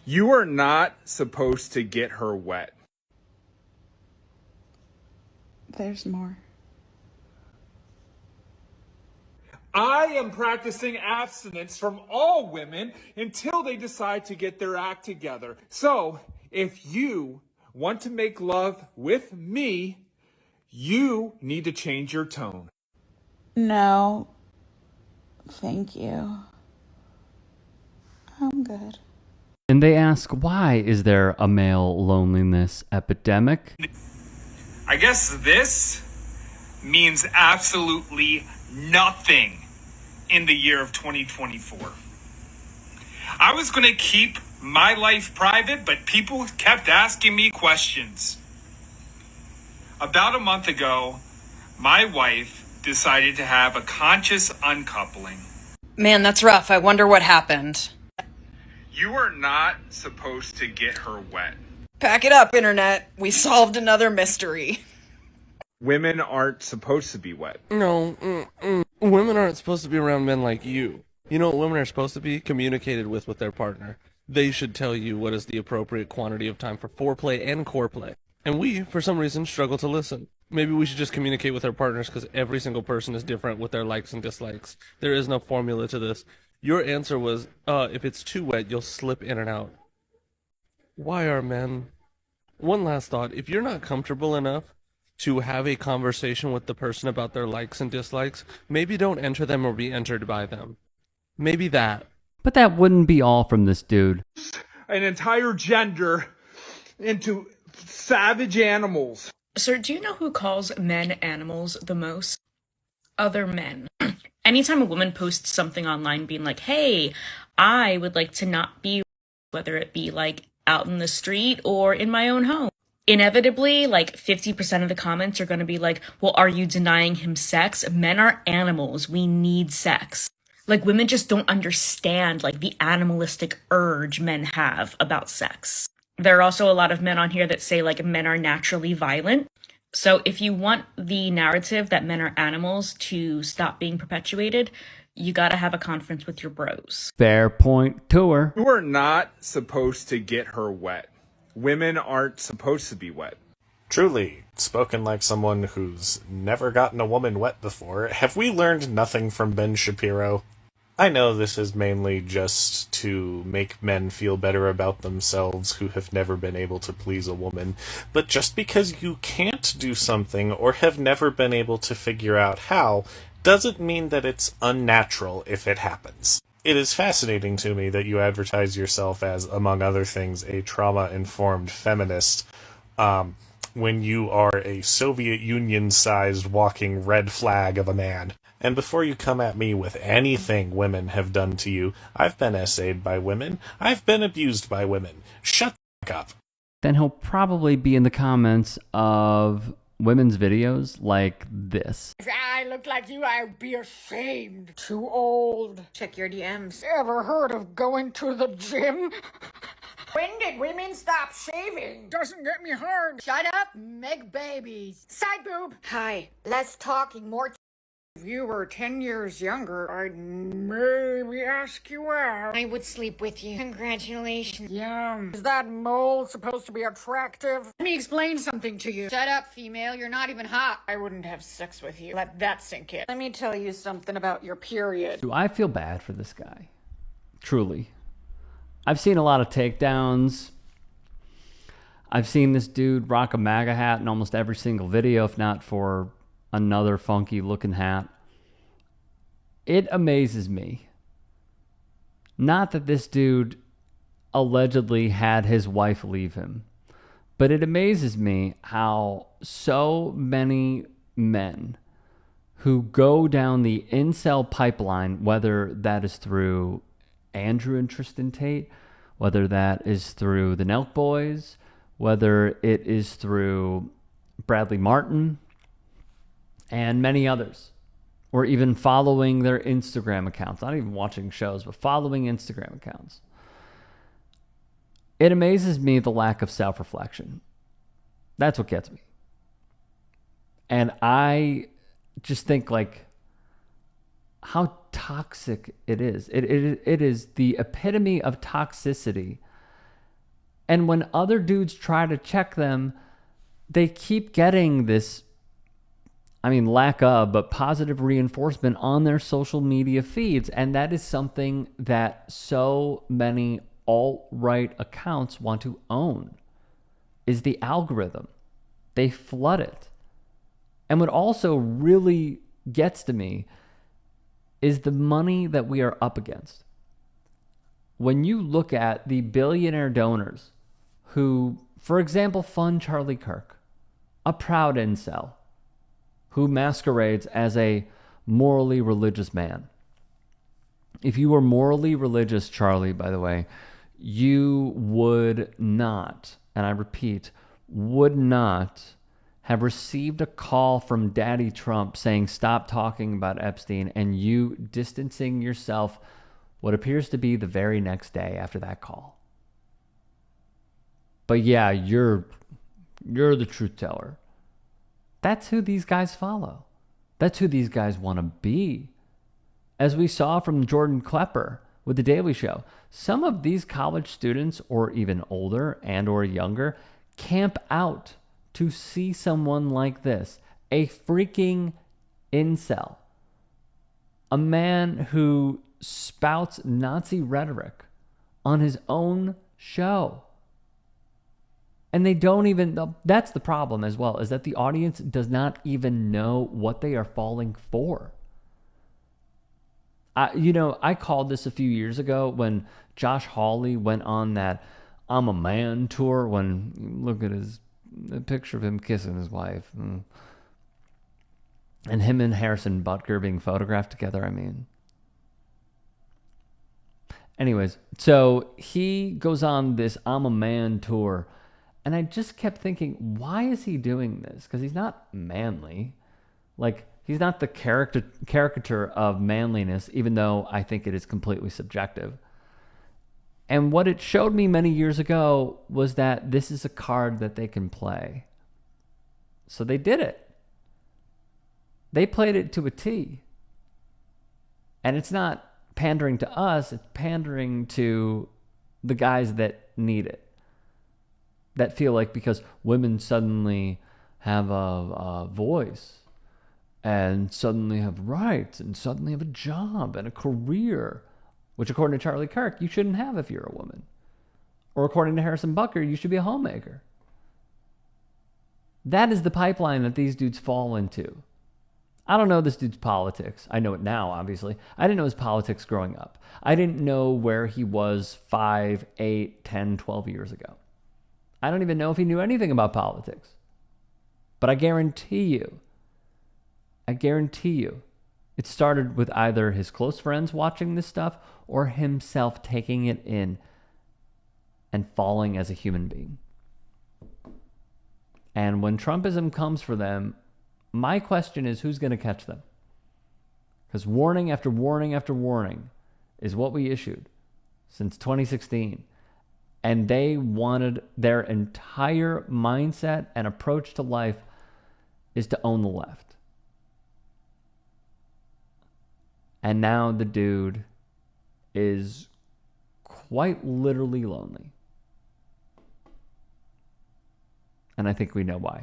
You are not supposed to get her wet. There's more. I am practicing abstinence from all women until they decide to get their act together. So, if you want to make love with me, you need to change your tone. No. Thank you. I'm good. And they ask, why is there a male loneliness epidemic? I guess this means absolutely nothing in the year of 2024. I was going to keep my life private, but people kept asking me questions. About a month ago, my wife decided to have a conscious uncoupling. Man, that's rough. I wonder what happened. You are not supposed to get her wet. Pack it up, Internet. We solved another mystery. Women aren't supposed to be wet. No, women aren't supposed to be around men like you. You know what women are supposed to be? Communicated with their partner. They should tell you what is the appropriate quantity of time for foreplay and core play. And we, for some reason, struggle to listen. Maybe we should just communicate with our partners because every single person is different with their likes and dislikes. There is no formula to this. Your answer was, if it's too wet, you'll slip in and out. Why are men? One last thought. If you're not comfortable enough to have a conversation with the person about their likes and dislikes, maybe don't enter them or be entered by them. Maybe that. But that wouldn't be all from this dude. An entire gender into savage animals. Sir, do you know who calls men animals the most? Other men. Anytime a woman posts something online being like, hey, I would like to not be, whether it be like out in the street or in my own home, inevitably, like 50% of the comments are going to be like, well, are you denying him sex? Men are animals. We need sex. Like, women just don't understand, like, the animalistic urge men have about sex. There are also a lot of men on here that say, like, men are naturally violent. So if you want the narrative that men are animals to stop being perpetuated, you gotta have a conference with your bros. Fair point to her. You are not supposed to get her wet. Women aren't supposed to be wet. Truly, spoken like someone who's never gotten a woman wet before, have we learned nothing from Ben Shapiro? I know this is mainly just to make men feel better about themselves who have never been able to please a woman, but just because you can't do something or have never been able to figure out how, doesn't mean that it's unnatural if it happens. It is fascinating to me that you advertise yourself as, among other things, a trauma-informed feminist, when you are a Soviet Union-sized walking red flag of a man. And before you come at me with anything women have done to you, I've been essayed by women. I've been abused by women. Shut the fuck up. Then he'll probably be in the comments of women's videos like this. If I looked like you, I'd be ashamed. Too old. Check your DMs. Ever heard of going to the gym? When did women stop shaving? Doesn't get me hard. Shut up, make babies. Side boob. Hi, less talking, more If you were 10 years younger, I'd maybe ask you out. I would sleep with you. Congratulations. Yum. Is that mole supposed to be attractive? Let me explain something to you. Shut up, female. You're not even hot. I wouldn't have sex with you. Let that sink in. Let me tell you something about your period. Do I feel bad for this guy? Truly. I've seen a lot of takedowns. I've seen this dude rock a MAGA hat in almost every single video, if not for another funky looking hat. It amazes me. Not that this dude allegedly had his wife leave him, but it amazes me how so many men who go down the incel pipeline, whether that is through Andrew and Tristan Tate, whether that is through the Nelk Boys, whether it is through Bradley Martin, and many others, or even following their Instagram accounts, not even watching shows, but following Instagram accounts. It amazes me the lack of self-reflection. That's what gets me. And I just think, like, how toxic it is. It is the epitome of toxicity And when other dudes try to check them, they keep getting this, lack of, but positive reinforcement on their social media feeds. And that is something that so many alt-right accounts want to own, is the algorithm. They flood it. And what also really gets to me is the money that we are up against. When you look at the billionaire donors who, for example, fund Charlie Kirk, a proud incel who masquerades as a morally religious man. If you were morally religious, Charlie, by the way, you would not, and I repeat, would not have received a call from Daddy Trump saying stop talking about Epstein, and you distancing yourself what appears to be the very next day after that call. But yeah, you're the truth teller. That's who these guys follow. That's who these guys want to be. As we saw from Jordan Klepper with The Daily Show, some of these college students, or even older and or younger, camp out to see someone like this, a freaking incel, a man who spouts Nazi rhetoric on his own show. And they don't even, that's the problem as well, is that the audience does not even know what they are falling for. I called this a few years ago when Josh Hawley went on that I'm a Man tour, when you look at the picture of him kissing his wife. And him and Harrison Butker being photographed together, Anyways, so he goes on this I'm a Man tour. And I just kept thinking, why is he doing this? Because he's not manly. Like, he's not the caricature of manliness, even though I think it is completely subjective. And what it showed me many years ago was that this is a card that they can play. So they did it. They played it to a T. And it's not pandering to us, it's pandering to the guys that need it. That feel like because women suddenly have a voice and suddenly have rights and suddenly have a job and a career, which according to Charlie Kirk, you shouldn't have if you're a woman. Or according to Harrison Butker, you should be a homemaker. That is the pipeline that these dudes fall into. I don't know this dude's politics. I know it now, obviously. I didn't know his politics growing up. I didn't know where he was 5, 8, 10, 12 years ago. I don't even know if he knew anything about politics. But I guarantee you, it started with either his close friends watching this stuff or himself taking it in and falling as a human being. And when Trumpism comes for them, my question is, who's going to catch them? Because warning after warning after warning is what we issued since 2016. And they wanted their entire mindset and approach to life is to own the left. And now the dude is quite literally lonely. And I think we know why.